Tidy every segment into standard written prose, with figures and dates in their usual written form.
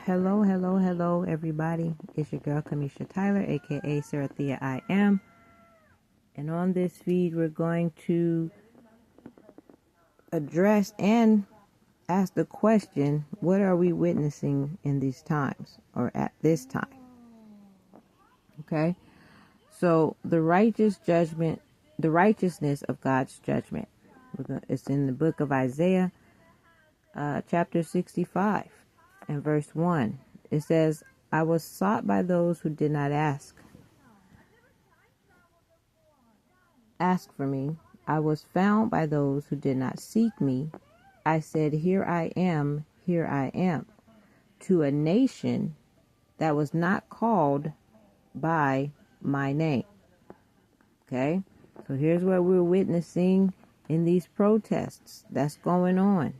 Hello, hello, hello, everybody. It's your girl, Kamisha Tyler, aka Sarathea I Am. And on this feed, we're going to address and ask the question, what are we witnessing in these times or at this time? Okay? So, the righteousness of God's judgment. It's in the book of Isaiah, chapter 65 and verse 1. It says, I was sought by those who did not ask for me. I was found by those who did not seek me. I said, here I am, to a nation that was not called by my name. Okay? So here's what we're witnessing in these protests that's going on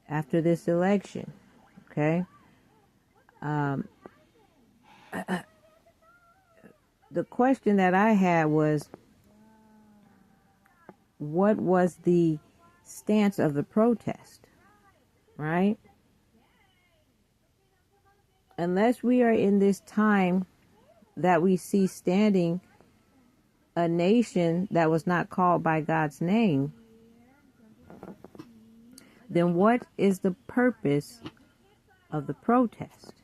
after this election. Okay? The question that I had was, what was the stance of the protest, right? Unless we are in this time that we see standing a nation that was not called by God's name, then what is the purpose of the protest,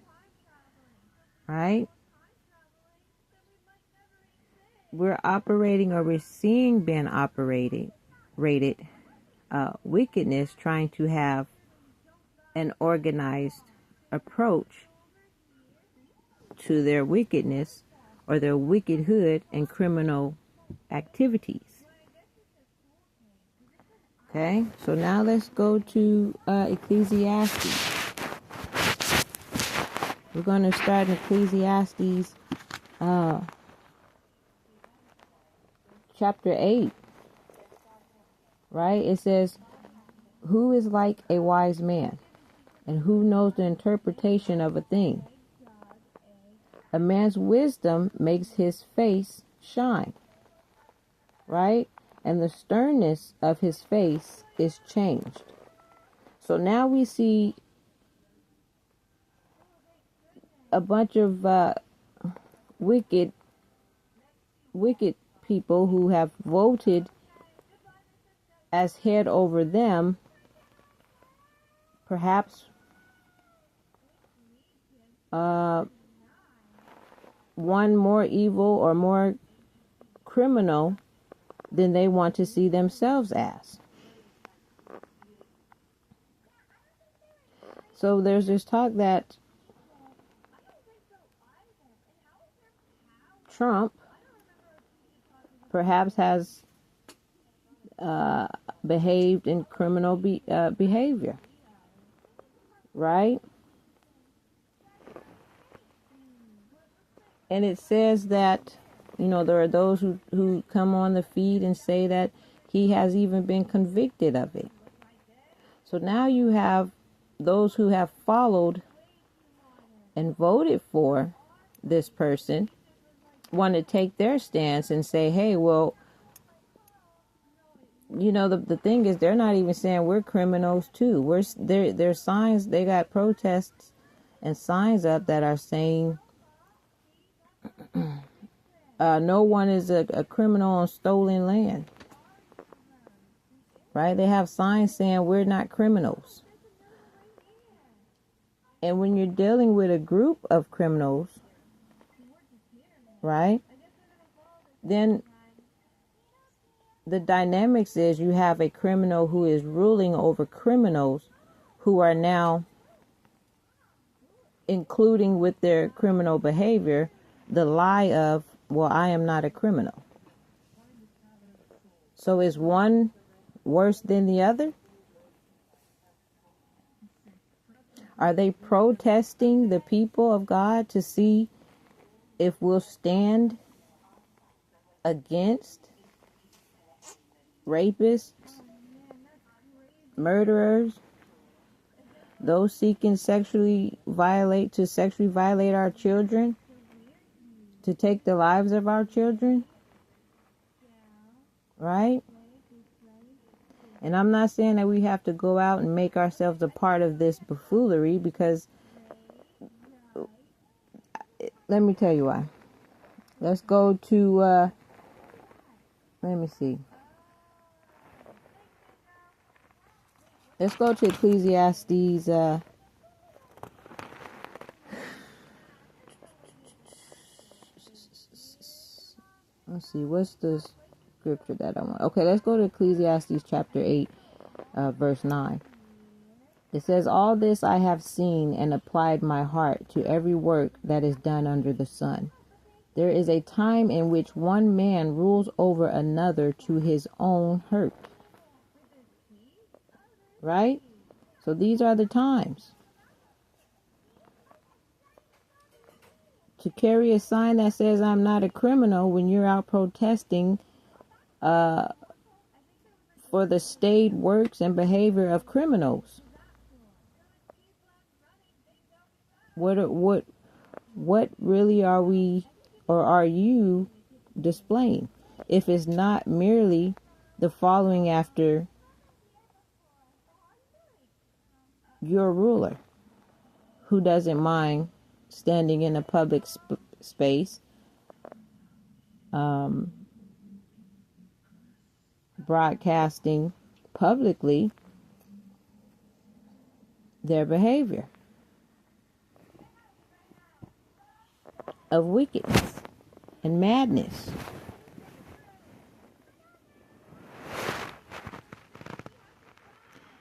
right? We're operating, or we're seeing being rated wickedness, trying to have an organized approach to their wickedness or their wickedhood and criminal activities. Okay, so now let's go to Ecclesiastes. We're going to start in Ecclesiastes chapter 8, right? It says, who is like a wise man, and who knows the interpretation of a thing? A man's wisdom makes his face shine, right? And the sternness of his face is changed. So now we see a bunch of wicked people who have voted as head over them, perhaps one more evil or more criminal than they want to see themselves as. So there's this talk that Trump perhaps has behaved in criminal behavior, right? And it says that, there are those who come on the feed and say that he has even been convicted of it. So now you have those who have followed and voted for this person want to take their stance and say, hey, well, the thing is, they're not even saying we're criminals too. There's signs, they got protests and signs up that are saying no one is a criminal on stolen land, right? They have signs saying we're not criminals. And when you're dealing with a group of criminals, right, then the dynamics is you have a criminal who is ruling over criminals who are now including with their criminal behavior the lie of, well, I am not a criminal. So is one worse than the other? Are they protesting the people of God to see if we'll stand against rapists, murderers, those seeking sexually violate our children, to take the lives of our children, right? And I'm not saying that we have to go out and make ourselves a part of this buffoonery, because let me tell you why. Let's go to, let me see. Let's go to Ecclesiastes, let's see, what's the scripture that I want? Okay, let's go to Ecclesiastes chapter 8, verse 9. It says, all this I have seen and applied my heart to every work that is done under the sun. There is a time in which one man rules over another to his own hurt. Right? So these are the times. To carry a sign that says I'm not a criminal when you're out protesting for the staid works and behavior of criminals. What really are we, or are you, displaying? If it's not merely the following after your ruler, who doesn't mind standing in a public space, broadcasting publicly their behavior of wickedness and madness.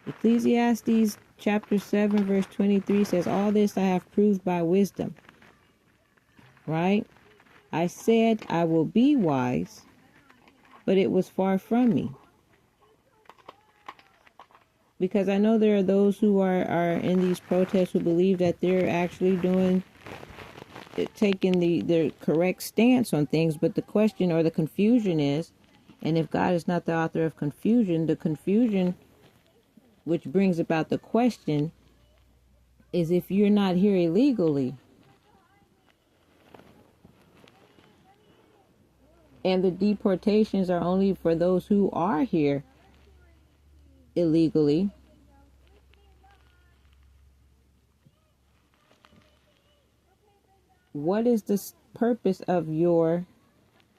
Ecclesiastes chapter 7 verse 23 says, all this I have proved by wisdom. Right? I said I will be wise, but it was far from me. Because I know there are those who are in these protests who believe that they're actually taking the correct stance on things, but the question or the confusion is, and if God is not the author of confusion, the confusion which brings about the question is, if you're not here illegally and the deportations are only for those who are here illegally, what is the purpose of your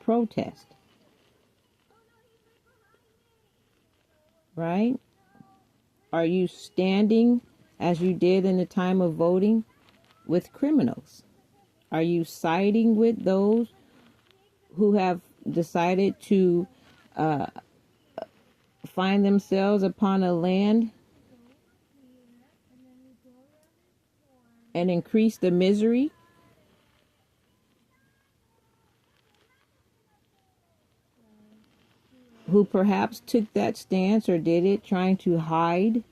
protest? Right? Are you standing, as you did in the time of voting, with criminals? Are you siding with those who have decided to find themselves upon a land and increase the misery? Who perhaps took that stance or did it trying to hide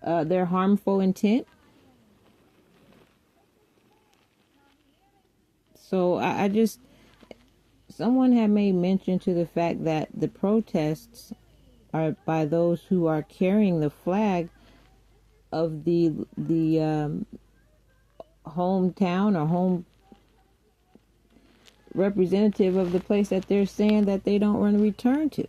their harmful intent? So I just, someone had made mention to the fact that the protests are by those who are carrying the flag of the hometown or home representative of the place that they're saying that they don't want to return to.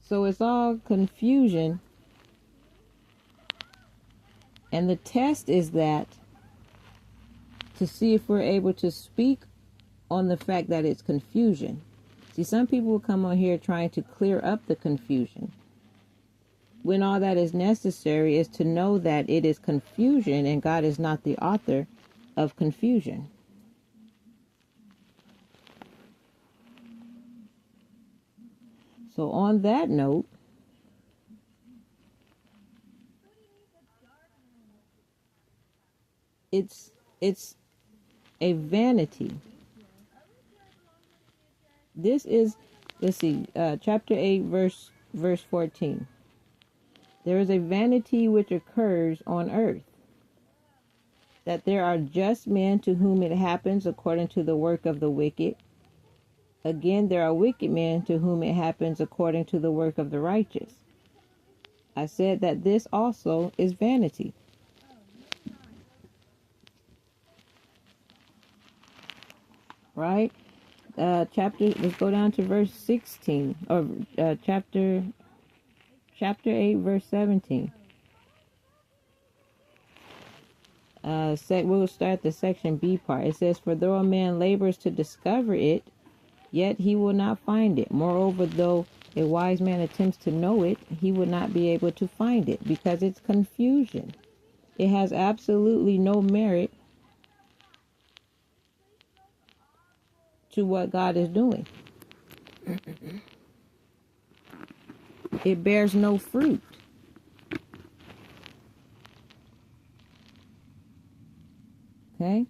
So it's all confusion. And the test is that to see if we're able to speak on the fact that it's confusion. See, some people will come on here trying to clear up the confusion, when all that is necessary is to know that it is confusion and God is not the author of confusion. So on that note, it's a vanity. This is, let's see, chapter 8, verse 14. There is a vanity which occurs on earth, that there are just men to whom it happens according to the work of the wicked. Again, there are wicked men to whom it happens according to the work of the righteous. I said that this also is vanity. Right? Let's go down to verse 16, or chapter Chapter 8, verse 17. We'll start the section B part. It says, "For though a man labors to discover it, yet he will not find it. Moreover, though a wise man attempts to know it, he will not be able to find it, because it's confusion. It has absolutely no merit to what God is doing. It bears no fruit." Okay?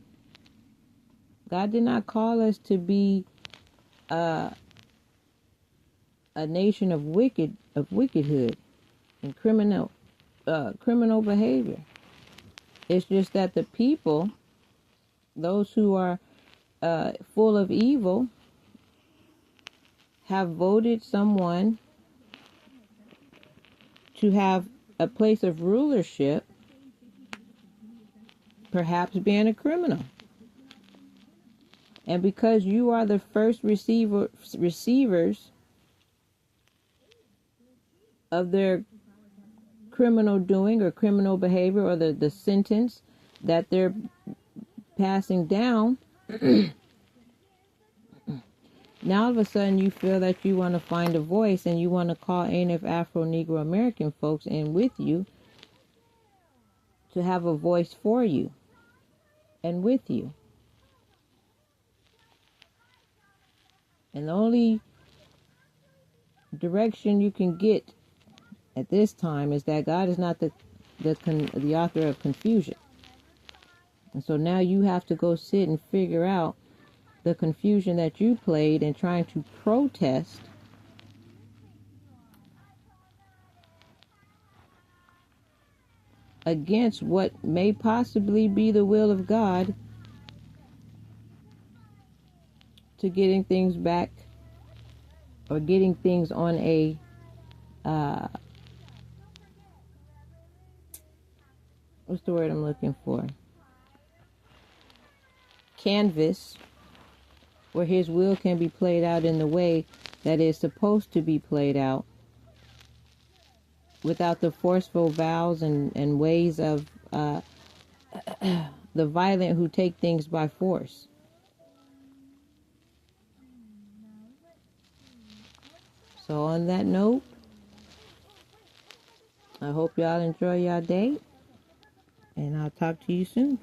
God did not call us to be a nation of wickedhood and criminal behavior. It's just that the people, those who are full of evil, have voted someone to have a place of rulership, perhaps being a criminal. And because you are the first receivers of their criminal doing or criminal behavior, or the sentence that they're passing down, now all of a sudden you feel that you want to find a voice, and you want to call ANF Afro Negro American folks in with you to have a voice for you and with you. And the only direction you can get at this time is that God is not the author of confusion. And so now you have to go sit and figure out the confusion that you played in trying to protest against what may possibly be the will of God to getting things back, or getting things on a what's the word I'm looking for? Canvas, where his will can be played out in the way that is supposed to be played out, without the forceful vows and ways of the violent who take things by force. So on that note, I hope y'all enjoy your day, and I'll talk to you soon.